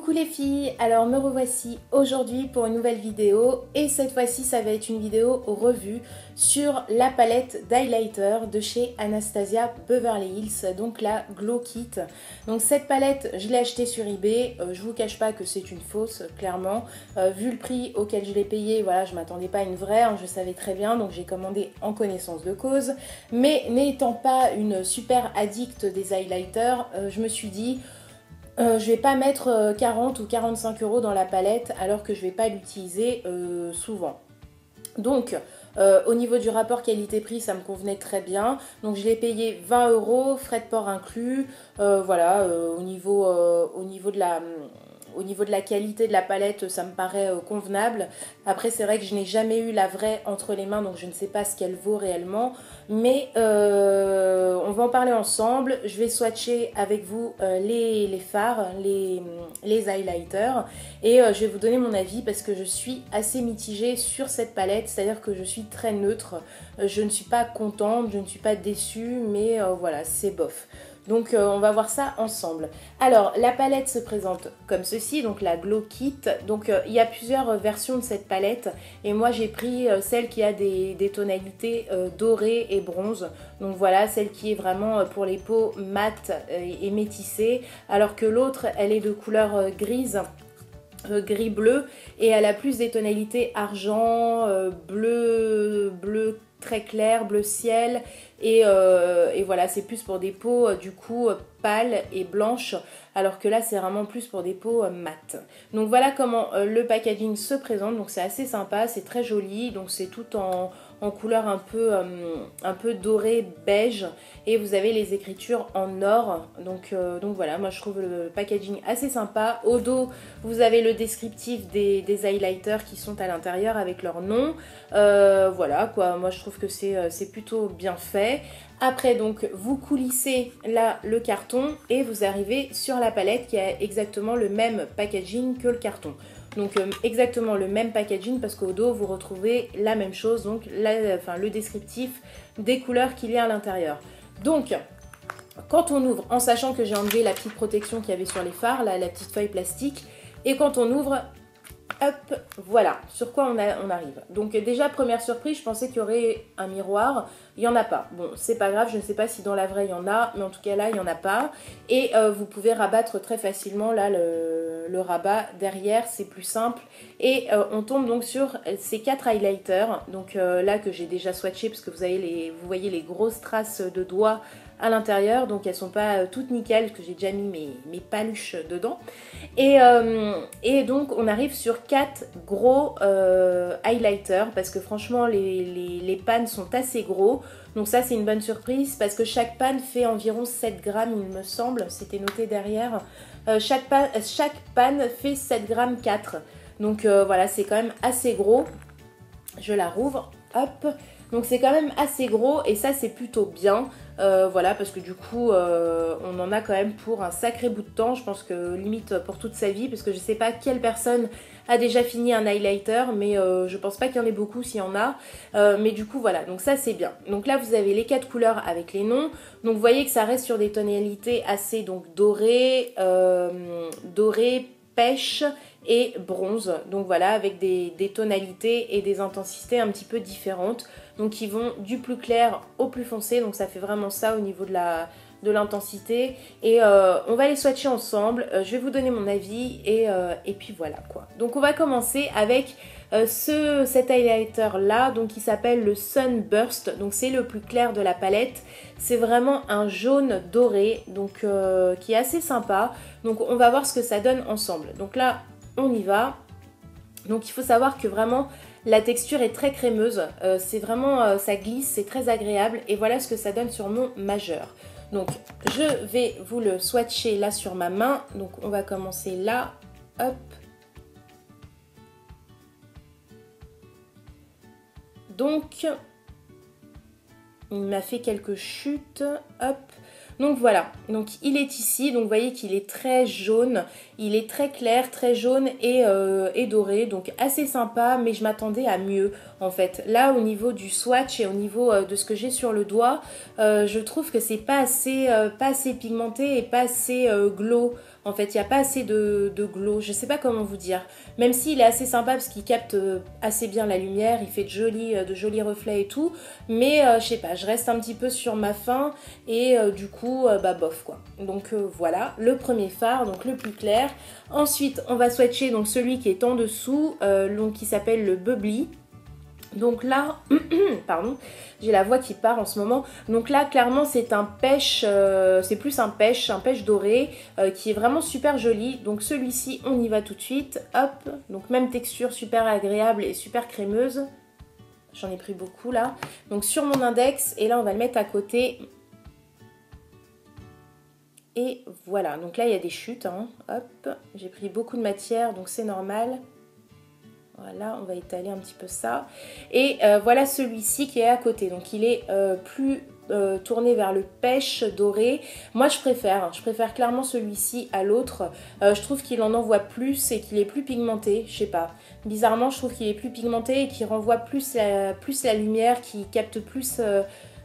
Coucou les filles, alors me revoici aujourd'hui pour une nouvelle vidéo et cette fois-ci ça va être une vidéo revue sur la palette d'highlighter de chez Anastasia Beverly Hills, donc la Glow Kit. Donc cette palette je l'ai achetée sur eBay, je vous cache pas que c'est une fausse clairement, vu le prix auquel je l'ai payé, voilà, je m'attendais pas à une vraie, je savais très bien, donc j'ai commandé en connaissance de cause, mais n'étant pas une super addict des highlighters, je me suis dit je vais pas mettre 40 ou 45 euros dans la palette alors que je vais pas l'utiliser souvent. Donc au niveau du rapport qualité-prix ça me convenait très bien. Donc je l'ai payé 20 euros, frais de port inclus. Voilà, au niveau de la qualité de la palette, ça me paraît convenable. Après, c'est vrai que je n'ai jamais eu la vraie entre les mains, donc je ne sais pas ce qu'elle vaut réellement. Mais on va en parler ensemble. Je vais swatcher avec vous les fards, les highlighters. Et je vais vous donner mon avis parce que je suis assez mitigée sur cette palette. C'est-à-dire que je suis très neutre. Je ne suis pas contente, je ne suis pas déçue, mais voilà, c'est bof. Donc on va voir ça ensemble. Alors la palette se présente comme ceci, donc la Glow Kit. Donc il y a plusieurs versions de cette palette et moi j'ai pris celle qui a des tonalités dorées et bronze. Donc voilà, celle qui est vraiment pour les peaux mates et métissées, alors que l'autre elle est de couleur grise. Gris-bleu et elle a plus des tonalités argent, bleu très clair, bleu ciel et voilà, c'est plus pour des peaux du coup pâles et blanches, alors que là c'est vraiment plus pour des peaux mates. Donc voilà comment le packaging se présente, donc c'est assez sympa, c'est très joli, donc c'est tout en couleur un peu doré beige et vous avez les écritures en or, donc voilà, moi je trouve le packaging assez sympa. Au dos vous avez le descriptif des highlighters qui sont à l'intérieur avec leur nom, voilà quoi, moi je trouve que c'est plutôt bien fait. Après donc vous coulissez là le carton et vous arrivez sur la palette qui a exactement le même packaging que le carton. Donc exactement le même packaging parce qu'au dos vous retrouvez la même chose, donc le descriptif des couleurs qu'il y a à l'intérieur. Donc quand on ouvre, en sachant que j'ai enlevé la petite protection qu'il y avait sur les fards, là, la petite feuille plastique, et quand on ouvre, hop, voilà sur quoi on arrive. Donc déjà première surprise, je pensais qu'il y aurait un miroir, il n'y en a pas. Bon, c'est pas grave, je ne sais pas si dans la vraie il y en a, mais en tout cas là il n'y en a pas. Et vous pouvez rabattre très facilement là le rabat derrière, c'est plus simple. Et on tombe donc sur ces 4 highlighters, donc là que j'ai déjà swatché parce que vous voyez les grosses traces de doigts à l'intérieur, donc elles sont pas toutes nickel parce que j'ai déjà mis mes paluches dedans. Et donc on arrive sur 4 gros highlighters parce que franchement les pans sont assez gros. Donc ça c'est une bonne surprise parce que chaque pan fait environ 7 grammes il me semble, c'était noté derrière. Chaque pan fait 7 grammes 4. Donc voilà, c'est quand même assez gros. Je la rouvre, hop. Donc c'est quand même assez gros et ça c'est plutôt bien. Voilà, parce que du coup on en a quand même pour un sacré bout de temps, je pense que limite pour toute sa vie, parce que je sais pas quelle personne a déjà fini un highlighter, mais je pense pas qu'il y en ait beaucoup s'il y en a, mais du coup voilà, donc ça c'est bien. Donc là vous avez les 4 couleurs avec les noms, donc vous voyez que ça reste sur des tonalités assez donc dorées, pêche et bronze, donc voilà, avec des tonalités et des intensités un petit peu différentes, donc qui vont du plus clair au plus foncé, donc ça fait vraiment ça au niveau de l'intensité. Et on va les swatcher ensemble, je vais vous donner mon avis et puis voilà quoi. Donc on va commencer avec cet highlighter là, donc qui s'appelle le Sunburst, donc c'est le plus clair de la palette, c'est vraiment un jaune doré, donc qui est assez sympa. Donc on va voir ce que ça donne ensemble. Donc là on y va. Donc il faut savoir que vraiment la texture est très crémeuse, c'est vraiment ça glisse, c'est très agréable et voilà ce que ça donne sur mon majeur. Donc je vais vous le swatcher là sur ma main, donc on va commencer là, hop. Donc il m'a fait quelques chutes, hop. Donc voilà, donc il est ici, donc vous voyez qu'il est très jaune, il est très clair, très jaune et doré, donc assez sympa, mais je m'attendais à mieux en fait. Là au niveau du swatch et au niveau de ce que j'ai sur le doigt, je trouve que c'est pas assez pigmenté et pas assez glow En fait, il n'y a pas assez de glow, je sais pas comment vous dire. Même s'il est assez sympa parce qu'il capte assez bien la lumière, il fait de jolis reflets et tout. Mais je sais pas, je reste un petit peu sur ma faim et du coup, bah bof quoi. Donc voilà, le premier fard, donc le plus clair. Ensuite, on va swatcher donc celui qui est en dessous, donc qui s'appelle le Bubbly. Donc là, pardon, j'ai la voix qui part en ce moment. Donc là, clairement, c'est un pêche, c'est plus un pêche doré qui est vraiment super joli. Donc celui-ci, on y va tout de suite. Hop, donc même texture super agréable et super crémeuse. J'en ai pris beaucoup là. Donc sur mon index, et là, on va le mettre à côté. Et voilà, donc là, il y a des chutes. Hein. Hop, j'ai pris beaucoup de matière, donc c'est normal. Voilà, on va étaler un petit peu ça. Et voilà celui-ci qui est à côté. Donc il est plus tourné vers le pêche doré. Moi je préfère clairement celui-ci à l'autre. Je trouve qu'il en envoie plus et qu'il est plus pigmenté. Je sais pas. Bizarrement, je trouve qu'il est plus pigmenté et qu'il renvoie plus la lumière, qui capte plus...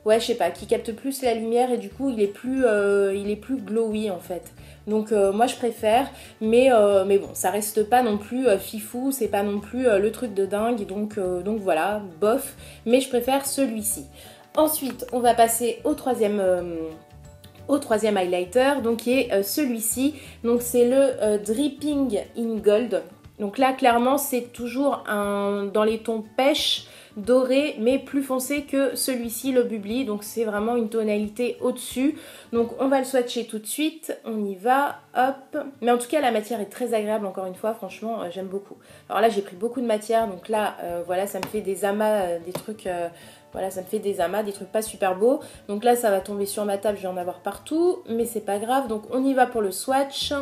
ouais, je sais pas, qui capte plus la lumière et du coup il est plus glowy en fait. Donc moi je préfère, mais bon, ça reste pas non plus fifou, c'est pas non plus le truc de dingue, donc voilà, bof, mais je préfère celui-ci. Ensuite, on va passer au troisième highlighter, donc qui est celui-ci, donc c'est le Dripping in Gold. Donc là, clairement, c'est toujours dans les tons pêche, doré, mais plus foncé que celui-ci, le Bubbly. Donc c'est vraiment une tonalité au-dessus. Donc on va le swatcher tout de suite. On y va, hop. Mais en tout cas, la matière est très agréable, encore une fois. Franchement, j'aime beaucoup. Alors là, j'ai pris beaucoup de matière. Donc là, voilà, ça me fait des amas, des trucs... voilà, ça me fait des amas, des trucs pas super beaux. Donc là, ça va tomber sur ma table, je vais en avoir partout. Mais c'est pas grave. Donc on y va pour le swatch.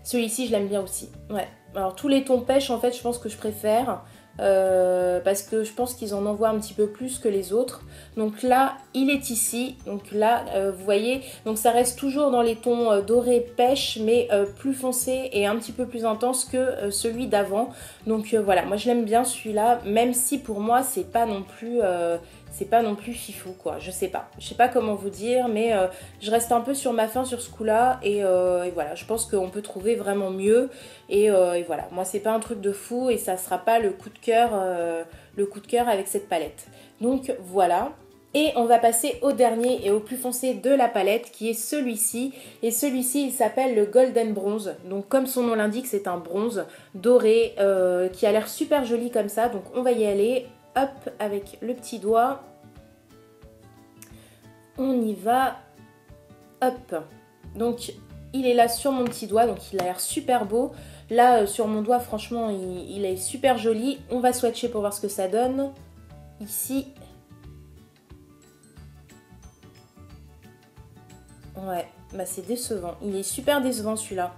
Celui-ci, je l'aime bien aussi. Ouais. Alors, tous les tons pêche, en fait, je pense que je préfère. Parce que je pense qu'ils en envoient un petit peu plus que les autres. Donc là, il est ici. Donc là, vous voyez, donc ça reste toujours dans les tons doré pêche, mais plus foncé et un petit peu plus intense que celui d'avant. Donc voilà, moi je l'aime bien celui-là, même si pour moi, c'est pas non plus fifou quoi, je sais pas comment vous dire, mais je reste un peu sur ma faim sur ce coup là et voilà, je pense qu'on peut trouver vraiment mieux et voilà, moi c'est pas un truc de fou et ça sera pas le coup de cœur avec cette palette. Donc voilà. Et on va passer au dernier et au plus foncé de la palette qui est celui-ci. Et celui-ci il s'appelle le Golden Bronze. Donc comme son nom l'indique, c'est un bronze doré qui a l'air super joli comme ça. Donc on va y aller. Hop, avec le petit doigt. On y va. Hop. Donc il est là sur mon petit doigt. Donc il a l'air super beau. Là sur mon doigt franchement il est super joli. On va swatcher pour voir ce que ça donne. Ici. Ouais, bah c'est décevant. Il est super décevant celui-là.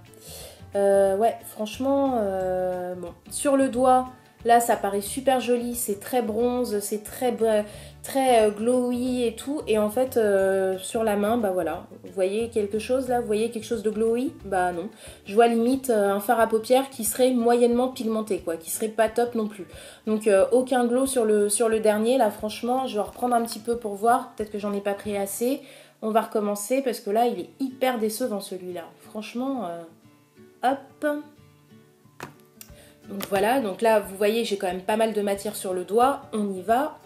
Ouais, franchement, bon. Sur le doigt, là, ça paraît super joli. C'est très bronze, c'est très glowy et tout. Et en fait, sur la main, bah voilà. Vous voyez quelque chose là? Vous voyez quelque chose de glowy? Bah non. Je vois limite un fard à paupières qui serait moyennement pigmenté, quoi. Qui serait pas top non plus. Donc, aucun glow sur le dernier. Là, franchement, je vais reprendre un petit peu pour voir. Peut-être que j'en ai pas pris assez. On va recommencer parce que là, il est hyper décevant celui-là. Franchement, hop. Donc voilà, donc là, vous voyez, j'ai quand même pas mal de matière sur le doigt. On y va.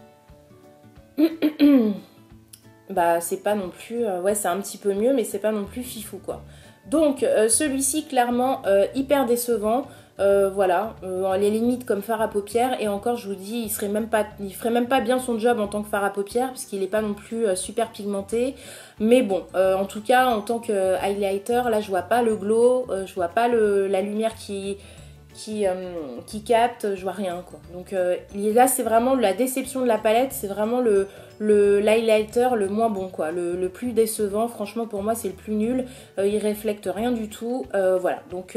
Bah, c'est pas non plus... ouais, c'est un petit peu mieux, mais c'est pas non plus fifou, quoi. Donc, celui-ci, clairement, hyper décevant. Voilà, les limites comme fard à paupières. Et encore, je vous dis, il ferait même pas bien son job en tant que fard à paupières, parce qu'il n'est pas non plus super pigmenté. Mais bon, en tout cas, en tant que highlighter, là, je vois pas le glow, je vois pas la lumière qui capte, je vois rien, quoi. Donc là, c'est vraiment la déception de la palette, c'est vraiment l'highlighter le moins bon, quoi, le plus décevant. Franchement, pour moi, c'est le plus nul. Il reflète rien du tout. Voilà, donc...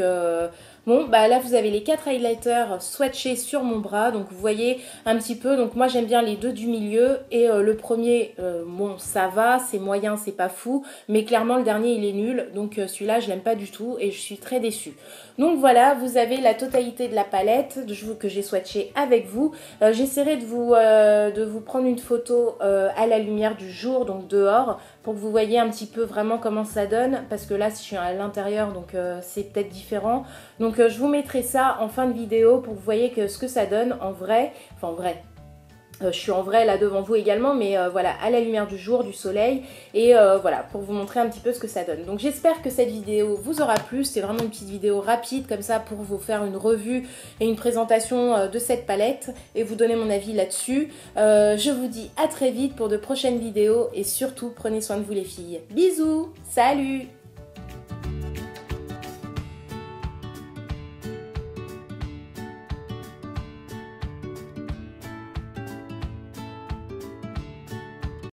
bon, bah là, vous avez les 4 highlighters swatchés sur mon bras. Donc, vous voyez un petit peu. Donc, moi, j'aime bien les deux du milieu. Et le premier, bon, ça va. C'est moyen, c'est pas fou. Mais clairement, le dernier, il est nul. Donc, celui-là, je l'aime pas du tout. Et je suis très déçue. Donc, voilà, vous avez la totalité de la palette que j'ai swatché avec vous. J'essaierai de vous prendre une photo à la lumière du jour, donc dehors, pour que vous voyez un petit peu vraiment comment ça donne, parce que là je suis à l'intérieur, donc c'est peut-être différent. Donc je vous mettrai ça en fin de vidéo pour que vous voyez ce que ça donne en vrai, enfin en vrai. Je suis en vrai là devant vous également, mais voilà, à la lumière du jour, du soleil, et voilà, pour vous montrer un petit peu ce que ça donne. Donc j'espère que cette vidéo vous aura plu. C'est vraiment une petite vidéo rapide comme ça pour vous faire une revue et une présentation de cette palette et vous donner mon avis là-dessus. Je vous dis à très vite pour de prochaines vidéos et surtout prenez soin de vous les filles. Bisous, salut!